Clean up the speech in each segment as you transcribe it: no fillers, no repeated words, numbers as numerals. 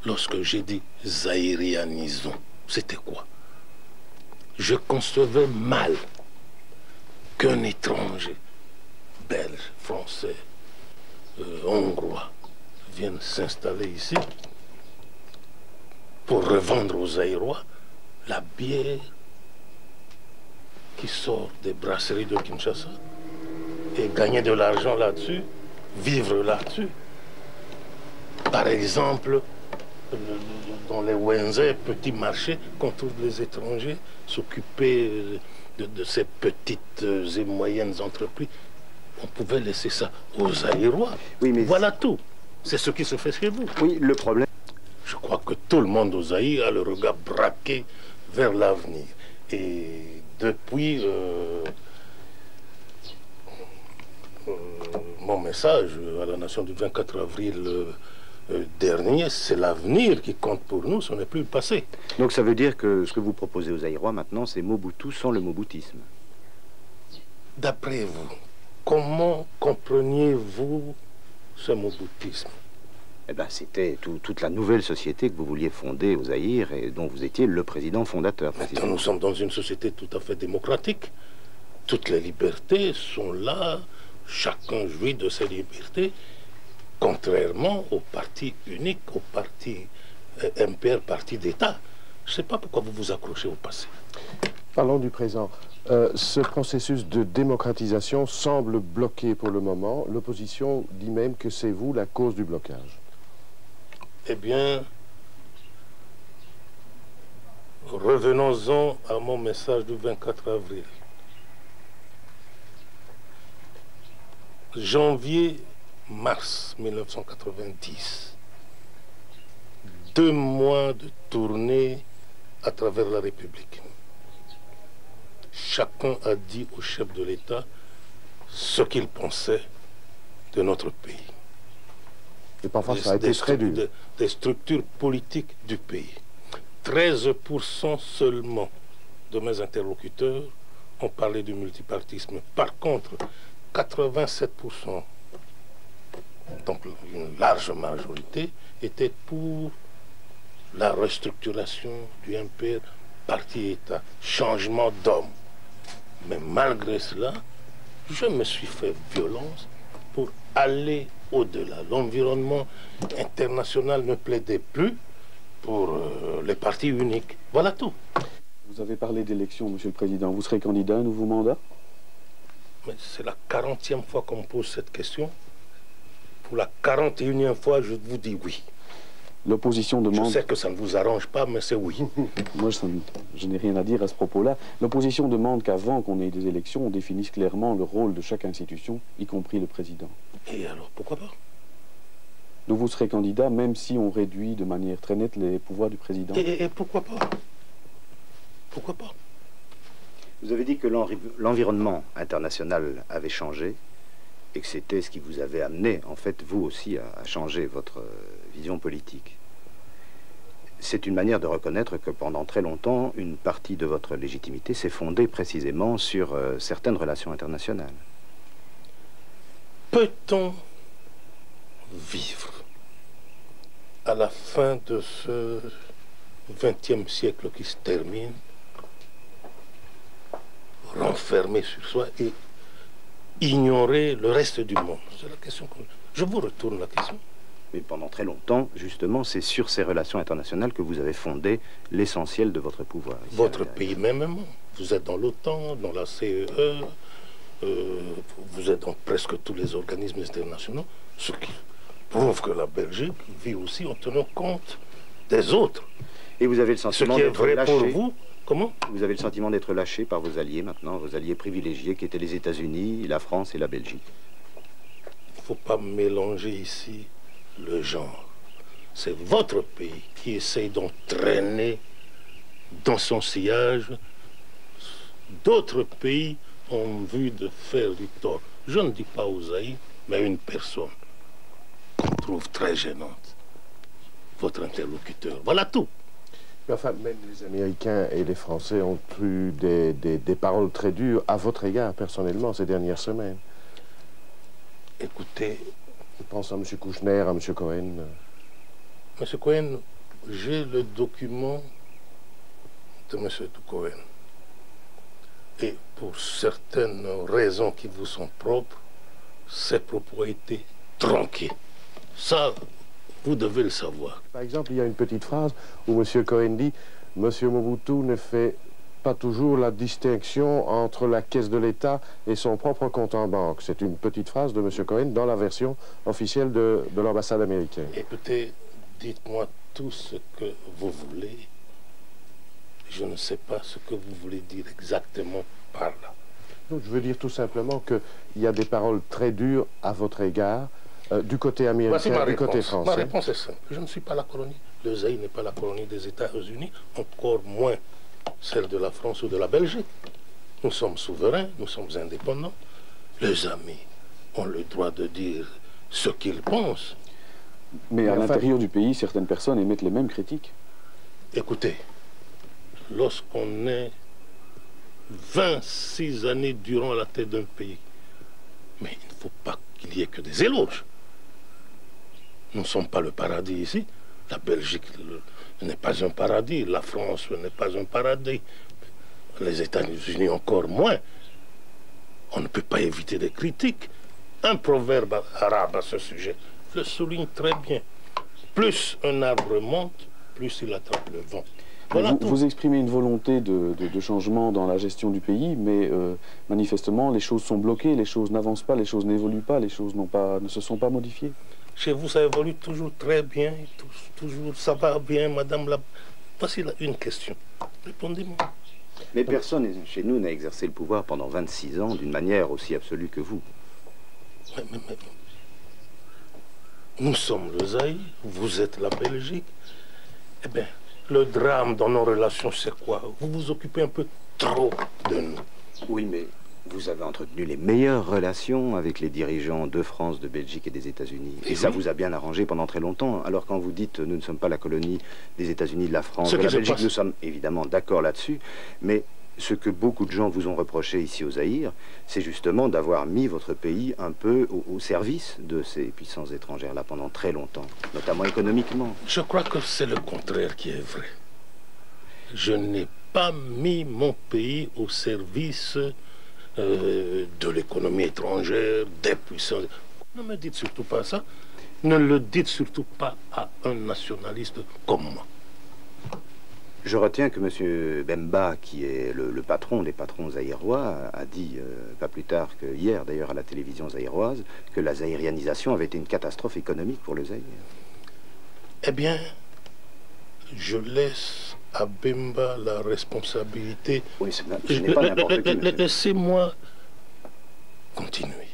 lorsque j'ai dit zaïrianisons, c'était quoi? Je concevais mal qu'un étranger, belge, français, hongrois, vienne s'installer ici pour revendre aux Zaïrois la bière qui sort des brasseries de Kinshasa et gagner de l'argent là-dessus, vivre là-dessus. Par exemple, dans les Wenze, petits marchés, qu'on trouve les étrangers s'occuper de ces petites et moyennes entreprises. On pouvait laisser ça aux Zaïrois. Oui, mais voilà tout. C'est ce qui se fait chez vous. Oui, le problème... Je crois que tout le monde au Zaïre a le regard braqué vers l'avenir. Et depuis mon message à la nation du 24 avril dernier, c'est l'avenir qui compte pour nous, ce n'est plus le passé. Donc ça veut dire que ce que vous proposez aux Zaïrois maintenant, c'est Mobutu sans le moboutisme. D'après vous, comment compreniez-vous ce moboutisme? Eh bien, c'était toute la nouvelle société que vous vouliez fonder au Zaïre et dont vous étiez le président fondateur. Maintenant, nous sommes dans une société tout à fait démocratique. Toutes les libertés sont là, chacun jouit de ses libertés, contrairement au parti unique, au parti MPR, parti d'État. Je ne sais pas pourquoi vous vous accrochez au passé. Parlons du présent. Ce processus de démocratisation semble bloqué pour le moment. L'opposition dit même que c'est vous la cause du blocage. Eh bien, revenons-en à mon message du 24 avril. Janvier-mars 1990. 2 mois de tournée à travers la République. Chacun a dit au chef de l'État ce qu'il pensait de notre pays. Et parfois, ça a été très dur. Des structures politiques du pays. 13% seulement de mes interlocuteurs ont parlé du multipartisme. Par contre, 87%, donc une large majorité, étaient pour la restructuration du MPR, parti-État, changement d'homme. Mais malgré cela, je me suis fait violence pour aller au-delà. L'environnement international ne plaidait plus pour les partis uniques. Voilà tout. Vous avez parlé d'élection, Monsieur le Président. Vous serez candidat à un nouveau mandat? Mais c'est la 40e fois qu'on me pose cette question. Pour la 41e fois, je vous dis oui. L'opposition demande... Je sais que ça ne vous arrange pas, mais c'est oui. Moi, je n'ai rien à dire à ce propos-là. L'opposition demande qu'avant qu'on ait des élections, on définisse clairement le rôle de chaque institution, y compris le président. Et alors, pourquoi pas? Donc vous serez candidat, même si on réduit de manière très nette les pouvoirs du président. Et pourquoi pas? Pourquoi pas? Vous avez dit que l'environnement international avait changé et que c'était ce qui vous avait amené, en fait, vous aussi, à changer votre vision politique. C'est une manière de reconnaître que pendant très longtemps, une partie de votre légitimité s'est fondée précisément sur certaines relations internationales. Peut-on vivre à la fin de ce 20e siècle qui se termine, renfermé sur soi et ignorer le reste du monde? C'est la question que je vous retourne la question. Mais pendant très longtemps, justement, c'est sur ces relations internationales que vous avez fondé l'essentiel de votre pouvoir. Votre pays même, vous êtes dans l'OTAN, dans la CEE, vous êtes dans presque tous les organismes internationaux, ce qui prouve que la Belgique vit aussi en tenant compte des autres. Et vous avez le sentiment d'être lâché. Pour vous, comment? Vous avez le sentiment d'être lâché par vos alliés maintenant, vos alliés privilégiés qui étaient les États-Unis, la France et la Belgique. Il ne faut pas mélanger ici le genre. C'est votre pays qui essaye d'entraîner dans son sillage d'autres pays en vue de faire du tort. Je ne dis pas aux Zaïre, mais une personne qu'on trouve très gênante. Votre interlocuteur. Voilà tout. Mais enfin, même les Américains et les Français ont eu des paroles très dures à votre égard, personnellement, ces dernières semaines. Écoutez... Je pense à M. Kouchner, à M. Cohen. Monsieur Cohen, j'ai le document de Monsieur Cohen. Et pour certaines raisons qui vous sont propres, ces propos ont été tronqués. Ça, vous devez le savoir. Par exemple, il y a une petite phrase où M. Cohen dit « M. Mobutu ne fait pas toujours la distinction entre la caisse de l'État et son propre compte en banque ». C'est une petite phrase de M. Cohen dans la version officielle de l'ambassade américaine. Écoutez, dites-moi tout ce que vous voulez. Je ne sais pas ce que vous voulez dire exactement par là. Donc, je veux dire tout simplement qu'il y a des paroles très dures à votre égard, du côté américain, du côté français. Ma réponse est simple. Je ne suis pas la colonie. Le Zaïre n'est pas la colonie des États-Unis, encore moins celle de la France ou de la Belgique. Nous sommes souverains, nous sommes indépendants. Les amis ont le droit de dire ce qu'ils pensent. Mais à l'intérieur du pays, certaines personnes émettent les mêmes critiques. Écoutez, lorsqu'on est 26 années durant la tête d'un pays, mais il ne faut pas qu'il y ait que des éloges. Nous ne sommes pas le paradis ici. La Belgique n'est pas un paradis. La France n'est pas un paradis. Les États-Unis encore moins. On ne peut pas éviter des critiques. Un proverbe arabe à ce sujet le souligne très bien. Plus un arbre monte, plus il attrape le vent. Voilà vous exprimez une volonté de changement dans la gestion du pays, mais manifestement, les choses sont bloquées, les choses n'avancent pas, les choses n'évoluent pas, les choses ne se sont pas modifiées. Chez vous, ça évolue toujours très bien, toujours ça va bien, madame la... Voici là une question. Répondez-moi. Mais personne chez nous n'a exercé le pouvoir pendant 26 ans d'une manière aussi absolue que vous. Mais, nous sommes le Zaïre, vous êtes la Belgique. Eh bien, le drame dans nos relations, c'est quoi? Vous vous occupez un peu trop de nous. Oui, mais vous avez entretenu les meilleures relations avec les dirigeants de France, de Belgique et des États-Unis. Et ça vous a bien arrangé pendant très longtemps. Alors quand vous dites nous ne sommes pas la colonie des États-Unis, de la France, de la Belgique, nous sommes évidemment d'accord là-dessus. Mais ce que beaucoup de gens vous ont reproché ici au Zaïre, c'est justement d'avoir mis votre pays un peu au service de ces puissances étrangères-là pendant très longtemps, notamment économiquement. Je crois que c'est le contraire qui est vrai. Je n'ai pas mis mon pays au service de l'économie étrangère, des puissances. Ne me dites surtout pas ça. Ne le dites surtout pas à un nationaliste comme moi. Je retiens que M. Bemba, qui est le patron des patrons zaïrois, a dit, pas plus tard que hier d'ailleurs à la télévision zaïroise, que la zaïrianisation avait été une catastrophe économique pour le Zaïre. Eh bien, je laisse à Bemba la responsabilité. Oui, ce n'est pas n'importe qui. Laissez-moi continuer.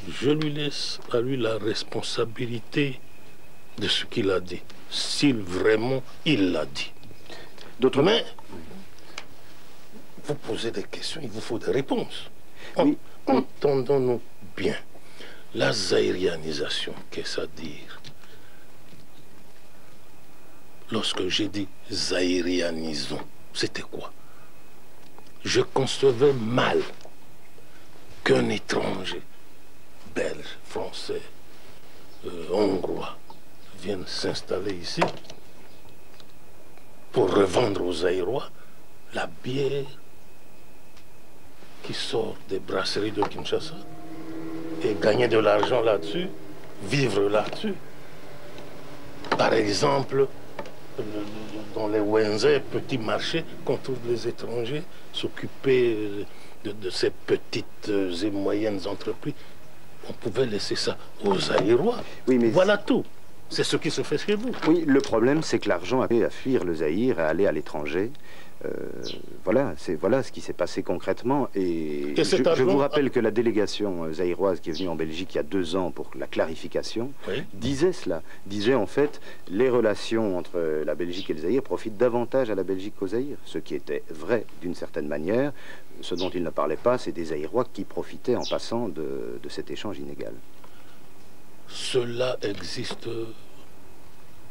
Je lui laisse à lui la responsabilité de ce qu'il a dit, s'il vraiment il l'a dit. Mais vous posez des questions, il vous faut des réponses. Oui. Entendons-nous bien. La zaïrianisation, qu'est-ce à dire? Lorsque j'ai dit zaïrianisons, c'était quoi? Je concevais mal qu'un étranger, belge, français, hongrois, vienne s'installer ici pour revendre aux Zaïrois la bière qui sort des brasseries de Kinshasa et gagner de l'argent là-dessus, vivre là-dessus. Par exemple, dans les Wenze, petits marchés, qu'on trouve les étrangers s'occuper de ces petites et moyennes entreprises. On pouvait laisser ça aux Zaïrois. Oui, mais voilà tout. C'est ce qui se fait chez vous. Oui, le problème, c'est que l'argent a fait à fuir le Zaïre, à aller à l'étranger. Voilà ce qui s'est passé concrètement. Et je vous rappelle que la délégation zaïroise qui est venue en Belgique il y a 2 ans pour la clarification, oui, disait cela. Disait en fait, les relations entre la Belgique et le Zaïre profitent davantage à la Belgique qu'au Zaïre. Ce qui était vrai d'une certaine manière. Ce dont il ne parlait pas, c'est des Zaïrois qui profitaient en passant de cet échange inégal. Cela existe,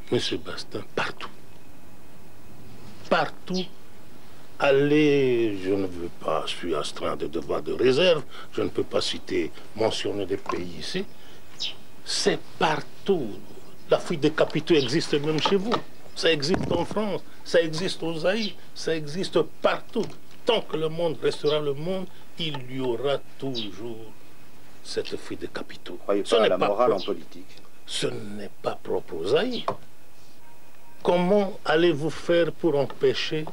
Monsieur Bastin, partout. Partout. Allez, je ne veux pas, je suis astreint de devoir de réserve, je ne peux pas mentionner des pays ici. C'est partout. La fuite des capitaux existe même chez vous. Ça existe en France, ça existe aux Zaïre, ça existe partout. Tant que le monde restera le monde, il y aura toujours cette fuite des capitaux. Vous ne croyez pas à la morale en politique? Ce n'est pas propre aux Zaïre. Comment allez-vous faire pour empêcher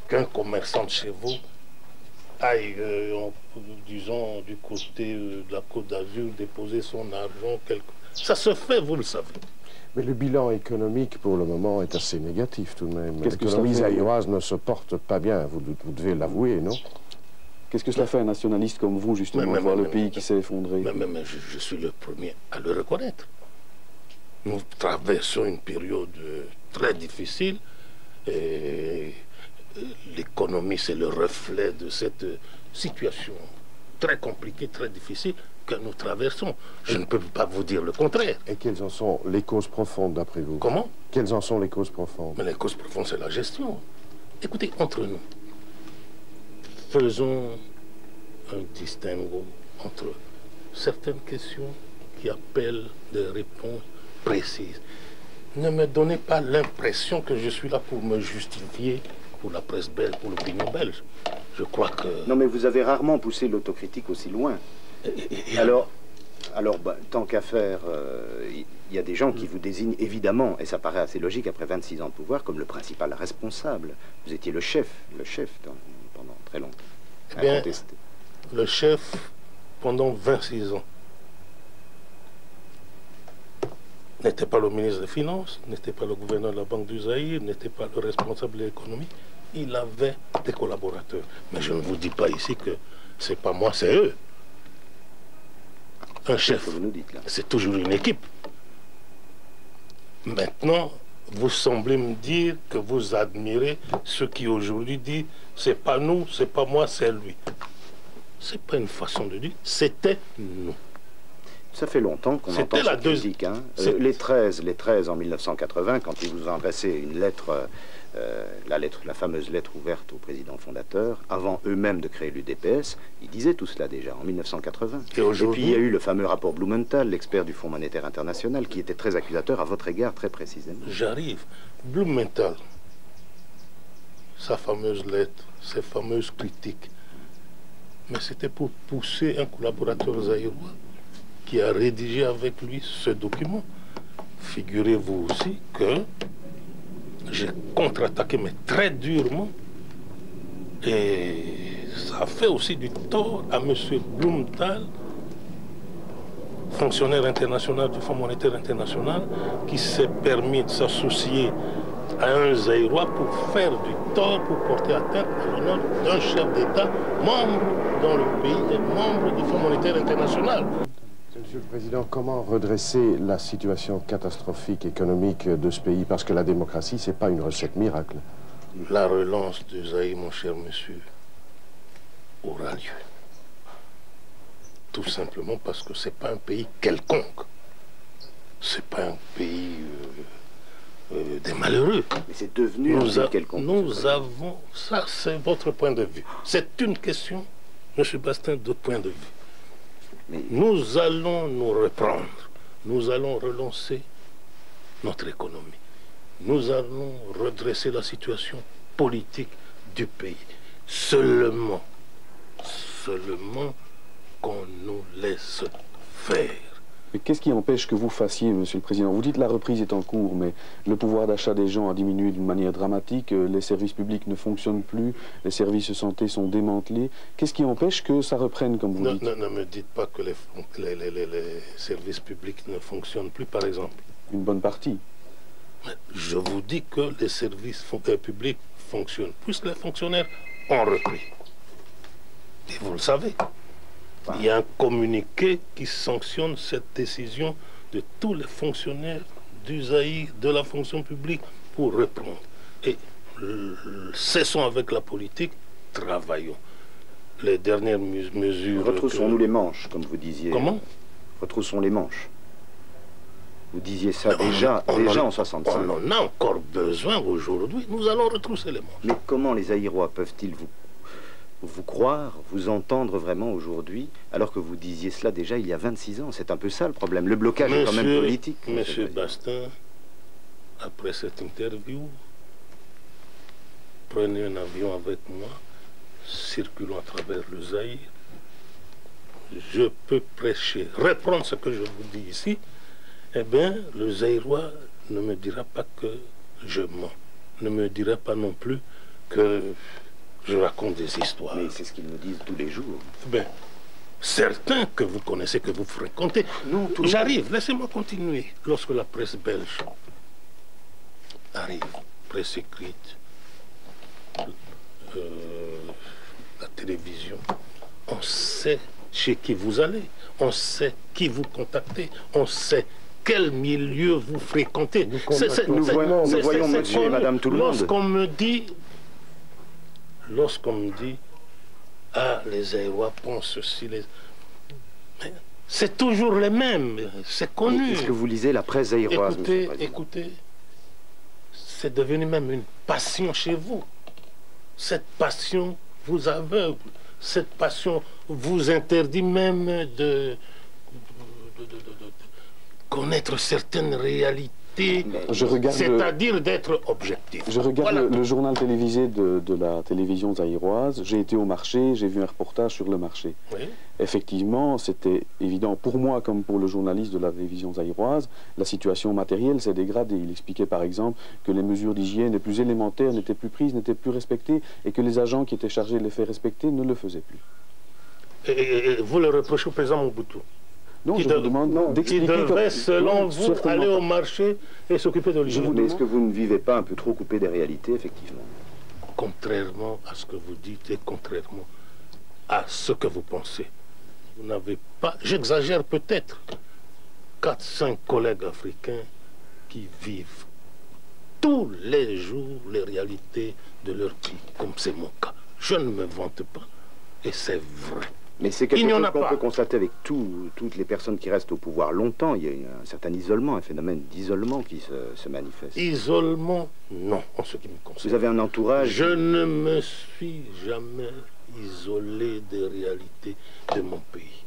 qu'un commerçant de chez vous aille, disons, du côté de la Côte d'Azur, déposer son argent Ça se fait, vous le savez. Mais le bilan économique, pour le moment, est assez négatif tout de même. Qu'est-ce que l'économie ça fait, zaïroise ne se porte pas bien, vous devez l'avouer, non? Qu'est-ce que cela fait un nationaliste comme vous, justement, de voir le pays qui s'est effondré? Mais je suis le premier à le reconnaître. Nous traversons une période très difficile et l'économie, c'est le reflet de cette situation très compliquée, très difficile que nous traversons. Je ne peux pas vous dire le contraire. Et quelles en sont les causes profondes, d'après vous? Comment? Quelles en sont les causes profondes? Mais les causes profondes, c'est la gestion. Écoutez, entre nous, faisons un distinguo entre certaines questions qui appellent des réponses précises. Ne me donnez pas l'impression que je suis là pour me justifier pour la presse belge, pour l'opinion belge. Je crois que... Non, mais vous avez rarement poussé l'autocritique aussi loin. Alors, tant qu'à faire, il y a des gens qui vous désignent évidemment, et ça paraît assez logique après 26 ans de pouvoir, comme le principal responsable. Vous étiez le chef pendant très longtemps. Eh bien, le chef pendant 26 ans n'était pas le ministre des Finances, n'était pas le gouverneur de la Banque du Zaïre, n'était pas le responsable de l'économie. Il avait des collaborateurs. Mais je ne vous dis pas ici que c'est pas moi, c'est eux. Un chef, c'est toujours une équipe. Maintenant, vous semblez me dire que vous admirez ceux qui aujourd'hui disent c'est pas nous, c'est pas moi, c'est lui. C'est pas une façon de dire, c'était nous. Ça fait longtemps qu'on entend cette critique. Hein. Les 13 en 1980, quand ils vous ont adressé une lettre, la fameuse lettre ouverte au président fondateur, avant eux-mêmes de créer l'UDPS, ils disaient tout cela déjà, en 1980. Et puis il y a eu le fameux rapport Blumenthal, l'expert du Fonds monétaire international, qui était très accusateur à votre égard, très précisément. J'arrive. Blumenthal, sa fameuse lettre, ses fameuses critiques, mais c'était pour pousser un collaborateur zaïrois qui a rédigé avec lui ce document. Figurez-vous aussi que j'ai contre-attaqué, mais très durement, et ça a fait aussi du tort à M. Blumenthal, fonctionnaire international du Fonds monétaire international, qui s'est permis de s'associer à un Zaïrois pour faire du tort, pour porter atteinte à l'honneur d'un chef d'État, membre dans le pays et membre du Fonds monétaire international. Monsieur le Président, comment redresser la situation catastrophique économique de ce pays? Parce que la démocratie, ce n'est pas une recette miracle. La relance du Zaïre, mon cher monsieur, aura lieu. Tout simplement parce que ce n'est pas un pays quelconque. Ce n'est pas un pays des malheureux. Mais c'est devenu un pays quelconque. Nous avons... Ça, c'est votre point de vue. C'est une question, monsieur Bastin, de point de vue. Mais nous allons nous reprendre. Nous allons relancer notre économie. Nous allons redresser la situation politique du pays. Seulement qu'on nous laisse faire. Mais qu'est-ce qui empêche que vous fassiez, Monsieur le Président? Vous dites la reprise est en cours, mais le pouvoir d'achat des gens a diminué d'une manière dramatique, les services publics ne fonctionnent plus, les services de santé sont démantelés. Qu'est-ce qui empêche que ça reprenne, comme vous dites? Ne me dites pas que les services publics ne fonctionnent plus, par exemple. Une bonne partie. Je vous dis que les services publics fonctionnent, plus les fonctionnaires ont repris. Et vous le savez. Il y a un communiqué qui sanctionne cette décision de tous les fonctionnaires du Zaïre, de la fonction publique, pour reprendre. Et cessons avec la politique, travaillons. Les dernières mesures... Retroussons-nous les manches, comme vous disiez. Comment? Retroussons les manches. Vous disiez ça déjà en 65. On en a encore besoin aujourd'hui. Nous allons retrousser les manches. Mais comment les Zaïrois peuvent-ils vous vous croire, vous entendre vraiment aujourd'hui, alors que vous disiez cela déjà il y a 26 ans. C'est un peu ça le problème. Le blocage est quand même politique. Monsieur Bastin, après cette interview, prenez un avion avec moi, circulons à travers le Zaïre. Je peux prêcher, reprendre ce que je vous dis ici. Eh bien, le Zaïrois ne me dira pas que je mens, ne me dira pas non plus que je raconte des histoires. Mais c'est ce qu'ils nous disent tous les jours. Ben, certains que vous connaissez, que vous fréquentez. Non, j'arrive, laissez-moi continuer. Lorsque la presse belge arrive, presse écrite, la télévision, on sait chez qui vous allez, on sait qui vous contactez, on sait quel milieu vous fréquentez. Nous voyons monsieur et madame tout le monde. Lorsqu'on me dit, ah, les Aïrois pensent ceci, c'est toujours les mêmes, c'est connu. Est-ce que vous lisez la presse zaïroise? Écoutez, c'est devenu même une passion chez vous. Cette passion vous aveugle, cette passion vous interdit même de connaître certaines réalités, c'est-à-dire d'être objectif. Je regarde le journal télévisé de la télévision zaïroise. J'ai été au marché, j'ai vu un reportage sur le marché. Oui. Effectivement, c'était évident pour moi comme pour le journaliste de la télévision zaïroise, la situation matérielle s'est dégradée. Il expliquait par exemple que les mesures d'hygiène les plus élémentaires n'étaient plus prises, n'étaient plus respectées et que les agents qui étaient chargés de les faire respecter ne le faisaient plus. Et vous le reprochez au président Mobutu? Non, je vous demande d'expliquer. Il devrait, selon vous, aller au marché et s'occuper de l'hygiène. Mais est-ce que vous ne vivez pas un peu trop coupé des réalités, effectivement? Contrairement à ce que vous dites et contrairement à ce que vous pensez, vous n'avez pas, j'exagère peut-être, 4-5 collègues africains qui vivent tous les jours les réalités de leur pays, comme c'est mon cas. Je ne me vante pas, et c'est vrai. Mais c'est quelque chose qu'on peut constater avec toutes les personnes qui restent au pouvoir longtemps. Il y a un certain isolement, un phénomène d'isolement qui se manifeste. Isolement, non, en ce qui me concerne. Vous avez un entourage? Je ne me suis jamais isolé des réalités de mon pays.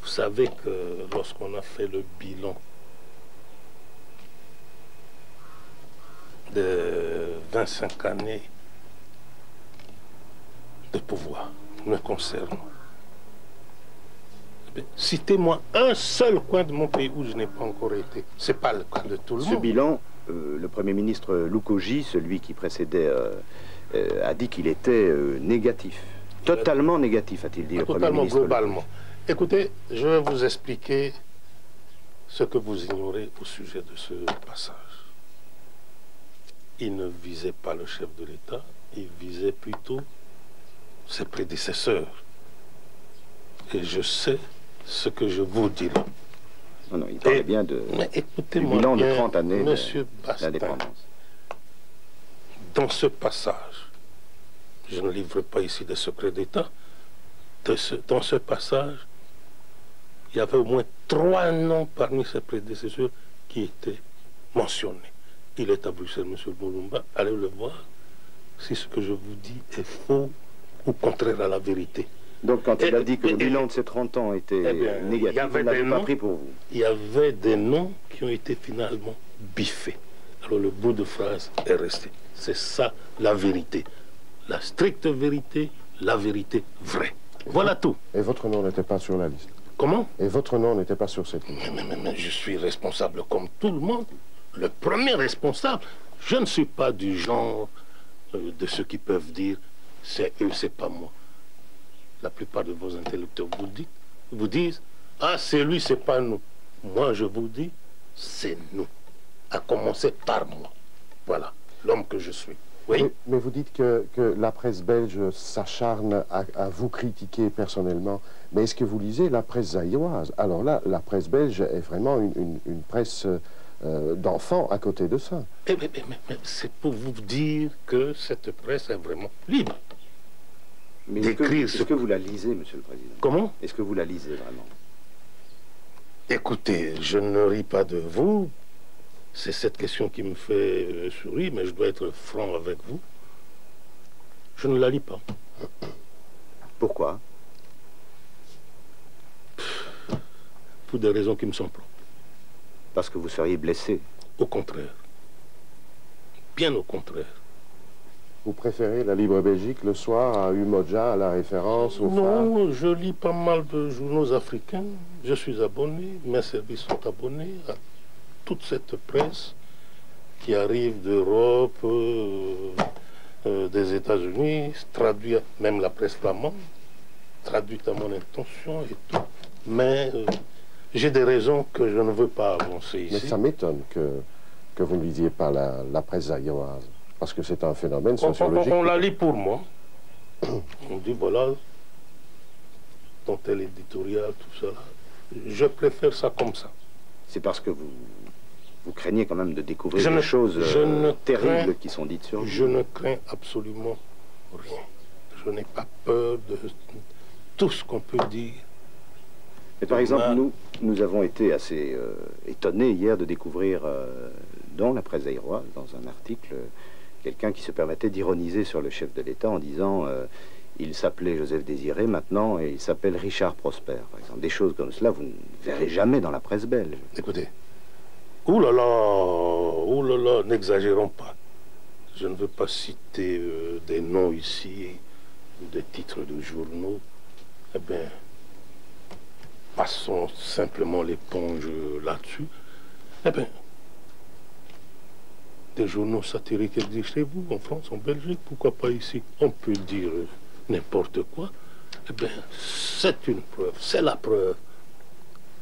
Vous savez que lorsqu'on a fait le bilan de 25 années de pouvoir me concernant, citez-moi un seul coin de mon pays où je n'ai pas encore été. Ce n'est pas le cas de tout le monde. Ce bilan, le Premier ministre Lukoji, celui qui précédait, a dit qu'il était négatif. Totalement négatif, a-t-il dit, le Premier ministre. Totalement, globalement. Écoutez, je vais vous expliquer ce que vous ignorez au sujet de ce passage. Il ne visait pas le chef de l'État, il visait plutôt ses prédécesseurs. Et je sais ce que je vous dirai. Non, non, il parlait bien du bilan de 30 années d'indépendance. Dans ce passage, je ne livre pas ici des secrets d'État, dans ce passage, il y avait au moins 3 noms parmi ses prédécesseurs qui étaient mentionnés. Il est à Bruxelles, M. Boulumba, allez le voir si ce que je vous dis est faux ou contraire à la vérité. Donc quand il a dit que le bilan de ces 30 ans était négatif, vous ne l'avez pas pris pour vous? Il y avait des noms qui ont été finalement biffés. Alors le bout de phrase est resté. C'est ça la vérité. La stricte vérité, la vérité vraie. Voilà tout. Et votre nom n'était pas sur la liste? Comment? Et votre nom n'était pas sur cette liste? Mais je suis responsable comme tout le monde. Le premier responsable. Je ne suis pas du genre de ceux qui peuvent dire c'est eux, c'est pas moi. La plupart de vos intellectuels vous disent ah, c'est lui, c'est pas nous. Moi, je vous dis, c'est nous. À commencer par moi. Voilà, l'homme que je suis. Oui. Mais vous dites que la presse belge s'acharne à vous critiquer personnellement. Mais est-ce que vous lisez la presse zaïroise? Alors là, la presse belge est vraiment une presse d'enfants à côté de ça. Mais c'est pour vous dire que cette presse est vraiment libre. Mais est-ce que vous la lisez, Monsieur le Président? Comment? Est-ce que vous la lisez vraiment? Écoutez, je ne ris pas de vous. C'est cette question qui me fait sourire, mais je dois être franc avec vous. Je ne la lis pas. Pourquoi? Pour des raisons qui me sont propres. Parce que vous seriez blessé. Au contraire. Bien au contraire. Vous préférez la Libre Belgique le soir à Umoja, à la référence, au phare? Non, je lis pas mal de journaux africains. Je suis abonné, mes services sont abonnés à toute cette presse qui arrive d'Europe, des États-Unis, traduit même la presse flamande, traduite à mon intention et tout. Mais j'ai des raisons que je ne veux pas avancer ici. Mais ça m'étonne que vous ne lisiez pas la presse zaïroise, parce que c'est un phénomène sociologique. On la lit pour moi. On dit, voilà, dans tel éditorial, tout ça. Je préfère ça comme ça. C'est parce que vous craignez quand même de découvrir des choses terribles qui sont dites sur vous. Je ne crains absolument rien. Je n'ai pas peur de tout ce qu'on peut dire. Mais par exemple, nous avons été assez étonnés hier de découvrir dans la presse zaïroise, dans un article, quelqu'un qui se permettait d'ironiser sur le chef de l'État en disant il s'appelait Joseph Désiré maintenant et il s'appelle Richard Prosper, par exemple. Des choses comme cela, vous ne verrez jamais dans la presse belge. Écoutez, ouh là là, n'exagérons pas. Je ne veux pas citer des noms ici, des titres de journaux. Eh bien, passons simplement l'éponge là-dessus. Eh bien, des journaux satiriques existent chez vous, en France, en Belgique, pourquoi pas ici? On peut dire n'importe quoi. Eh bien, c'est une preuve, c'est la preuve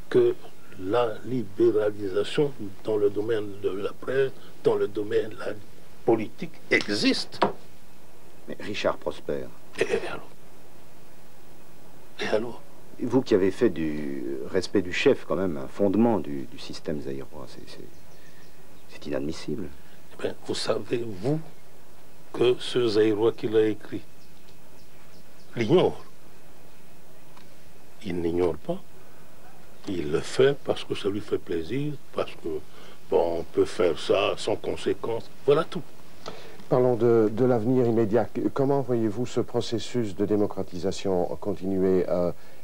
que la libéralisation dans le domaine de la presse, dans le domaine de la politique, existe. Mais Richard Prosper... Et alors? Et alors? Vous qui avez fait du respect du chef, quand même, un fondement du système zaïrois, c'est inadmissible. Eh bien, vous savez, vous, que ce zaïrois qui l'a écrit l'ignore. Il n'ignore pas. Il le fait parce que ça lui fait plaisir, parce que, bon, on peut faire ça sans conséquence. Voilà tout. Parlons de l'avenir immédiat. Comment voyez-vous ce processus de démocratisation continuer?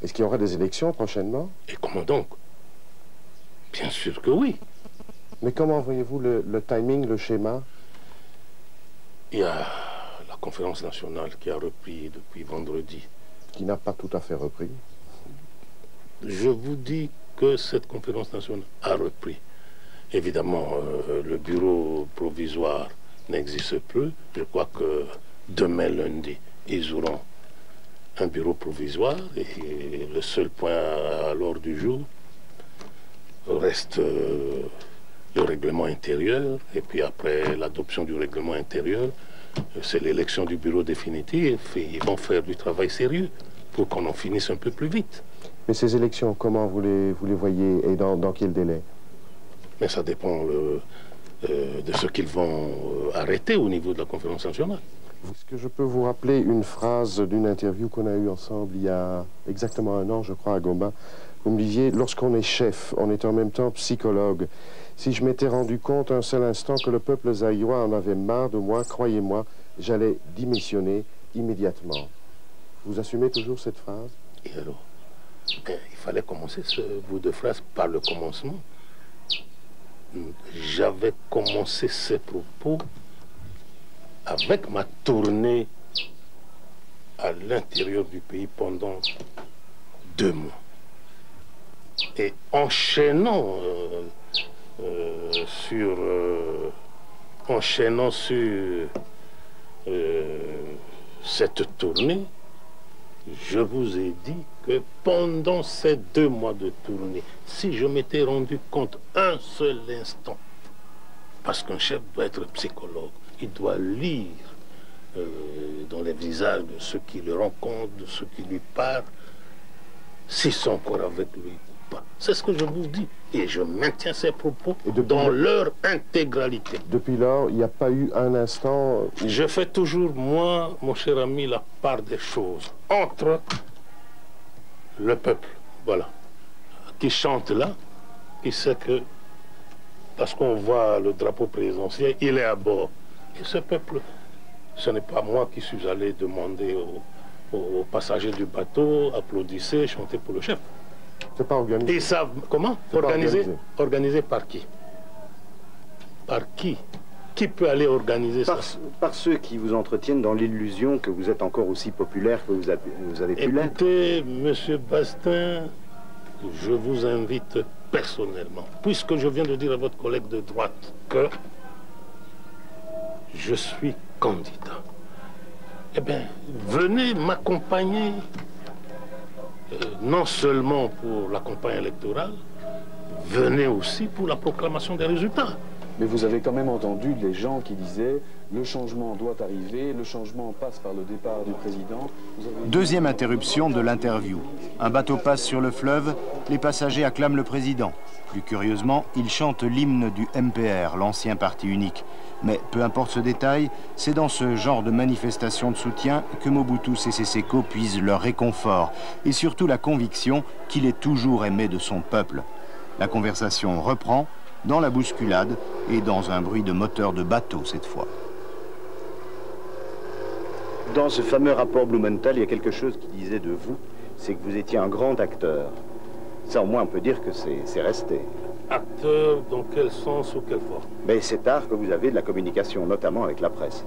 Est-ce qu'il y aura des élections prochainement? Et comment donc? Bien sûr que oui. Mais comment voyez-vous le timing, le schéma? Il y a la conférence nationale qui a repris depuis vendredi. Qui n'a pas tout à fait repris. Je vous dis que cette conférence nationale a repris. Évidemment, le bureau provisoire n'existe plus. Je crois que demain lundi, ils auront un bureau provisoire et le seul point à l'ordre du jour reste le règlement intérieur. Et puis après l'adoption du règlement intérieur, c'est l'élection du bureau définitif et ils vont faire du travail sérieux pour qu'on en finisse un peu plus vite. Mais ces élections, comment vous les voyez et dans quel délai? Mais ça dépend de ce qu'ils vont arrêter au niveau de la conférence nationale. Est-ce que je peux vous rappeler une phrase d'une interview qu'on a eue ensemble il y a exactement 1 an, je crois, à Goma? Vous me disiez, lorsqu'on est chef, on est en même temps psychologue. Si je m'étais rendu compte un seul instant que le peuple zaïrois en avait marre de moi, croyez-moi, j'allais démissionner immédiatement. Vous assumez toujours cette phrase? Et alors? Il fallait commencer ce bout de phrase par le commencement. J'avais commencé ces propos avec ma tournée à l'intérieur du pays pendant 2 mois. Et enchaînant sur cette tournée, je vous ai dit que pendant ces 2 mois de tournée, si je m'étais rendu compte un seul instant, parce qu'un chef doit être psychologue, il doit lire dans les visages de ceux qui le rencontrent, de ceux qui lui parlent, s'ils sont encore avec lui ou pas. C'est ce que je vous dis. Et je maintiens ces propos dans leur intégralité. Depuis lors, il n'y a pas eu un instant... Je fais toujours, moi, mon cher ami, la part des choses entre le peuple, voilà, qui chante là, qui sait que, parce qu'on voit le drapeau présidentiel, il est à bord. Et ce peuple, ce n'est pas moi qui suis allé demander aux passagers du bateau, applaudissez, chantez pour le chef. C'est pas organisé. Et ça, comment? C'est pas organisé. Organisé par qui? Par qui? Qui peut aller organiser ça? Par ceux qui vous entretiennent dans l'illusion que vous êtes encore aussi populaire que vous avez pu l'être. Écoutez, monsieur Bastin, je vous invite personnellement, puisque je viens de dire à votre collègue de droite que je suis candidat. Eh bien, venez m'accompagner, non seulement pour la campagne électorale, venez aussi pour la proclamation des résultats. Mais vous avez quand même entendu les gens qui disaient « le changement doit arriver, le changement passe par le départ du président ». Deuxième interruption de l'interview. Un bateau passe sur le fleuve, les passagers acclament le président. Plus curieusement, ils chantent l'hymne du MPR, l'ancien parti unique. Mais peu importe ce détail, c'est dans ce genre de manifestation de soutien que Mobutu Sese Seko puise leur réconfort et surtout la conviction qu'il est toujours aimé de son peuple. La conversation reprend dans la bousculade et dans un bruit de moteur de bateau cette fois. Dans ce fameux rapport Blumenthal, il y a quelque chose qui disait de vous, c'est que vous étiez un grand acteur. Ça, au moins, on peut dire que c'est resté. Acteur, dans quel sens ou quelle forme? Mais cet art que vous avez de la communication, notamment avec la presse.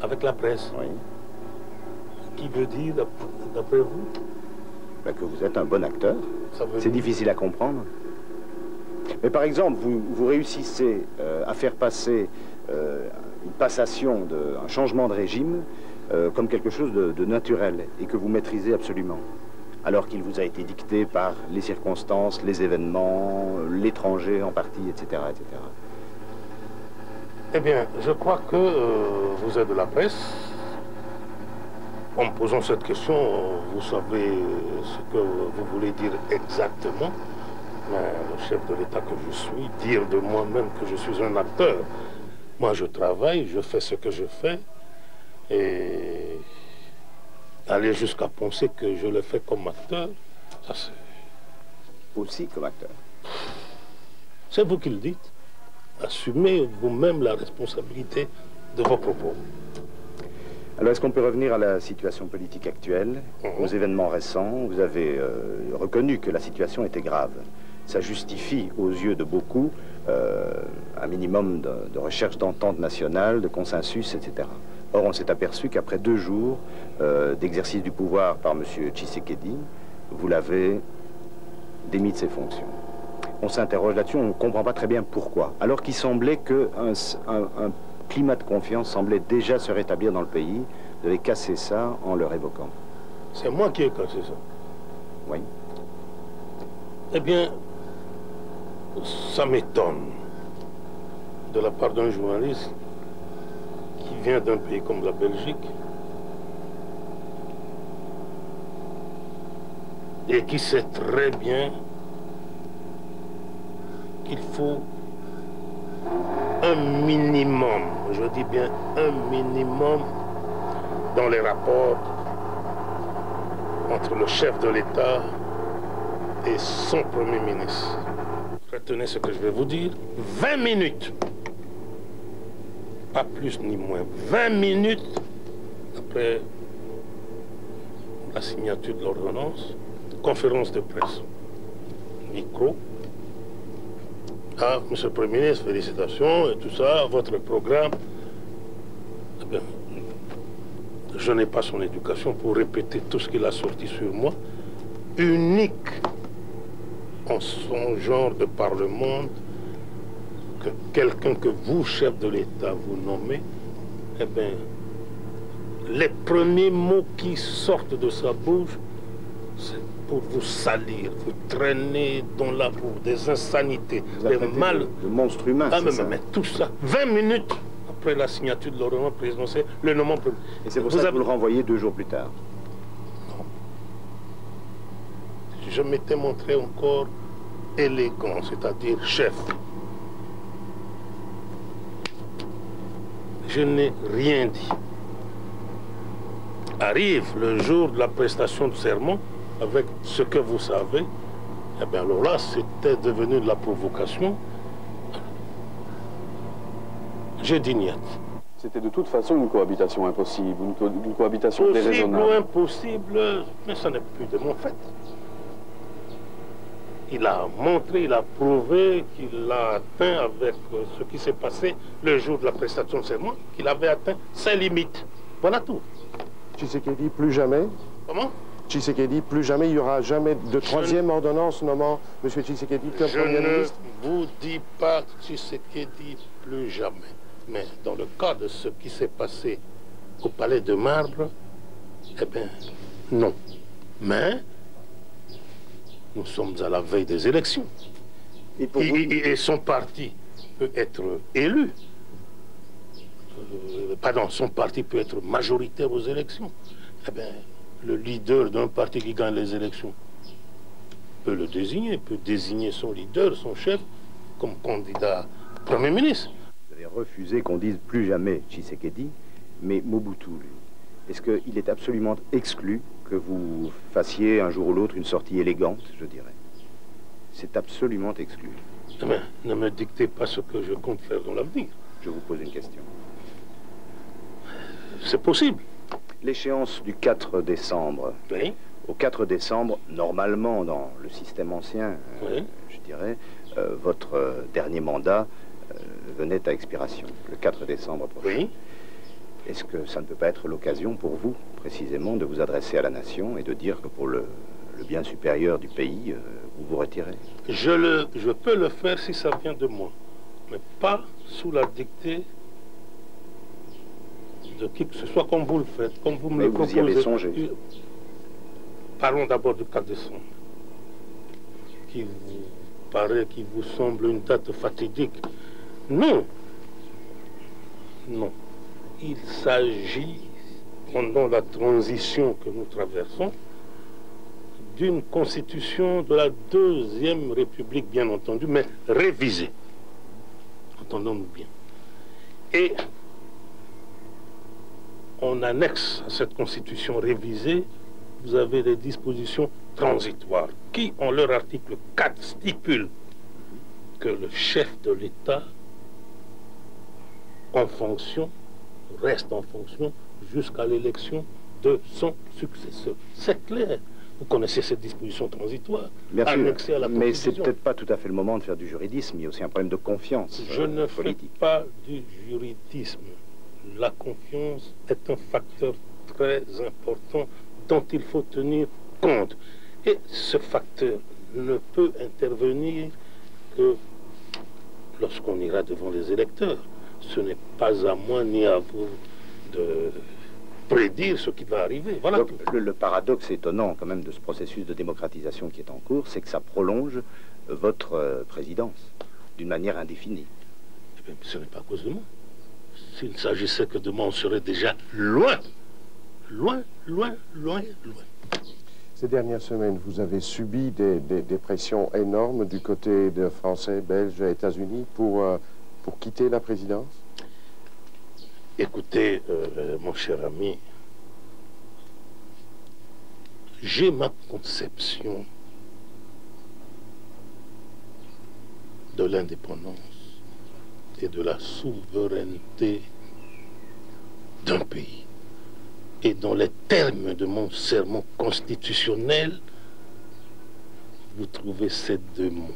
Avec la presse? Oui. Qui veut dire, d'après vous? Ben, que vous êtes un bon acteur. C'est dire... difficile à comprendre. Mais par exemple, vous réussissez à faire passer une passation, un changement de régime comme quelque chose de naturel et que vous maîtrisez absolument. Alors qu'il vous a été dicté par les circonstances, les événements, l'étranger en partie, etc., etc. Eh bien, je crois que vous êtes de la presse. En me posant cette question, vous savez ce que vous voulez dire exactement. Mais le chef de l'État que je suis, dire de moi-même que je suis un acteur. Moi, je travaille, je fais ce que je fais. Et aller jusqu'à penser que je le fais comme acteur, ça c'est... Aussi comme acteur. C'est vous qui le dites. Assumez vous-même la responsabilité de vos propos. Alors, est-ce qu'on peut revenir à la situation politique actuelle, aux événements récents? Vous avez reconnu que la situation était grave. Ça justifie, aux yeux de beaucoup, un minimum de recherche d'entente nationale, de consensus, etc. Or, on s'est aperçu qu'après 2 jours d'exercice du pouvoir par M. Tshisekedi, vous l'avez démis de ses fonctions. On s'interroge là-dessus, on ne comprend pas très bien pourquoi. Alors qu'il semblait qu'un climat de confiance semblait déjà se rétablir dans le pays. Vous avez cassé ça en le révoquant. C'est moi qui ai cassé ça. Oui. Eh bien, ça m'étonne de la part d'un journaliste qui vient d'un pays comme la Belgique et qui sait très bien qu'il faut un minimum, je dis bien un minimum dans les rapports entre le chef de l'État et son Premier ministre. Retenez ce que je vais vous dire. 20 minutes, pas plus ni moins, 20 minutes après la signature de l'ordonnance, conférence de presse, micro. Ah, monsieur le Premier ministre, félicitations et tout ça, votre programme. Eh bien, je n'ai pas son éducation pour répéter tout ce qu'il a sorti sur moi. Unique en son genre de par le monde que quelqu'un que vous, chef de l'État, vous nommez, eh bien, les premiers mots qui sortent de sa bouche, c'est pour vous salir, vous traîner dans la boue, des insanités, des mal... Le monstre humain, ah, mais tout ça, 20 minutes après la signature de l'ordonnance présidentielle, le nommement... Et c'est pour ça que vous le renvoyez 2 jours plus tard. Non. Je m'étais montré encore élégant, c'est-à-dire chef. Je n'ai rien dit. Arrive le jour de la prestation de serment, avec ce que vous savez, eh bien alors là, c'était devenu de la provocation. J'ai dit niet. C'était de toute façon une cohabitation impossible, une cohabitation Possible ou déraisonnable. impossible, mais ça n'est plus de mon fait. Il a montré, il a prouvé qu'il a atteint avec ce qui s'est passé le jour de la prestation de serment, qu'il avait atteint ses limites. Voilà tout. Tshisekedi, plus jamais. Comment? Tshisekedi, plus jamais, il n'y aura jamais de troisième ordonnance nommant M. Tshisekedi comme Premier ministre. Je ne vous dis pas Tshisekedi plus jamais. Mais dans le cas de ce qui s'est passé au Palais de Marbre, eh bien, non. Mais nous sommes à la veille des élections. Et son parti peut être élu. Pardon, son parti peut être majoritaire aux élections. Eh bien, le leader d'un parti qui gagne les élections peut le désigner, peut désigner son leader, son chef, comme candidat Premier ministre. Vous avez refusé qu'on dise plus jamais Tshisekedi, mais Mobutu, lui. Est-ce qu'il est absolument exclu que vous fassiez un jour ou l'autre une sortie élégante, je dirais? C'est absolument exclu. Eh bien, ne me dictez pas ce que je compte faire dans l'avenir. Je vous pose une question. C'est possible. L'échéance du 4 décembre. Oui. Au 4 décembre, normalement, dans le système ancien, Oui. je dirais, votre dernier mandat venait à expiration, le 4 décembre prochain. Oui. Est-ce que ça ne peut pas être l'occasion pour vous, précisément, de vous adresser à la nation et de dire que pour le bien supérieur du pays, vous vous retirez? Je peux le faire si ça vient de moi, mais pas sous la dictée de qui que ce soit, comme vous le faites, comme vous me le proposez. Mais vous y avez songé. Parlons d'abord du 4 décembre, qui vous paraît, qui vous semble une date fatidique. Non. Non. Il s'agit, pendant la transition que nous traversons, d'une constitution de la Deuxième République, bien entendu, mais révisée. Entendons-nous bien. Et on annexe à cette constitution révisée, vous avez les dispositions transitoires qui, en leur article 4, stipulent que le chef de l'État, en fonction, reste en fonction jusqu'à l'élection de son successeur. C'est clair. Vous connaissez cette disposition transitoire. Bien annexée à la sûr, mais c'est Constitution. peut-être pas tout à fait le moment de faire du juridisme. Il y a aussi un problème de confiance Je ne politique. fais pas du juridisme. La confiance est un facteur très important dont il faut tenir compte. Et ce facteur ne peut intervenir que lorsqu'on ira devant les électeurs. Ce n'est pas à moi ni à vous de prédire ce qui va arriver. Voilà. Donc, le paradoxe étonnant quand même de ce processus de démocratisation qui est en cours, c'est que ça prolonge votre présidence d'une manière indéfinie. Eh bien, ce n'est pas à cause de moi. S'il s'agissait que de moi, on serait déjà loin. Loin, loin, loin, loin. Ces dernières semaines, vous avez subi des pressions énormes du côté de Français, Belges et États-Unis pour quitter la présidence? Écoutez, mon cher ami, j'ai ma conception de l'indépendance et de la souveraineté d'un pays. Et dans les termes de mon serment constitutionnel, vous trouvez ces deux mots.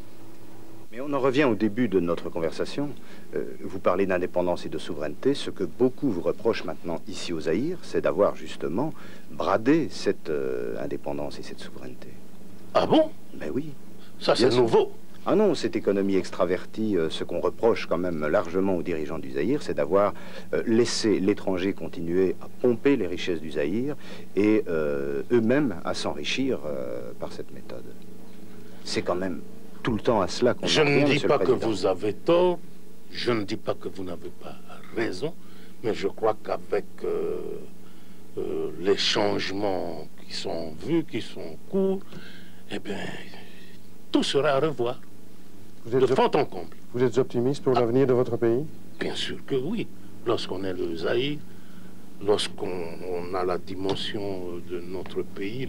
Mais on en revient au début de notre conversation. Vous parlez d'indépendance et de souveraineté. Ce que beaucoup vous reprochent maintenant ici au Zaïre, c'est d'avoir justement bradé cette indépendance et cette souveraineté. Ah bon? Ben oui. Ça, c'est Bien sûr. nouveau. Ah non, cette économie extravertie, ce qu'on reproche quand même largement aux dirigeants du Zaïre, c'est d'avoir laissé l'étranger continuer à pomper les richesses du Zaïre et eux-mêmes à s'enrichir par cette méthode. C'est quand même tout le temps à cela qu'on Je en revient, ne dis Monsieur pas le que Président. vous avez tort, je ne dis pas que vous n'avez pas raison, mais je crois qu'avec les changements qui sont vus, qui sont en cours, eh bien, tout sera à revoir, de fond en comble. Vous êtes optimiste pour l'avenir de votre pays? Bien sûr que oui. Lorsqu'on est le Zaïre, lorsqu'on a la dimension de notre pays,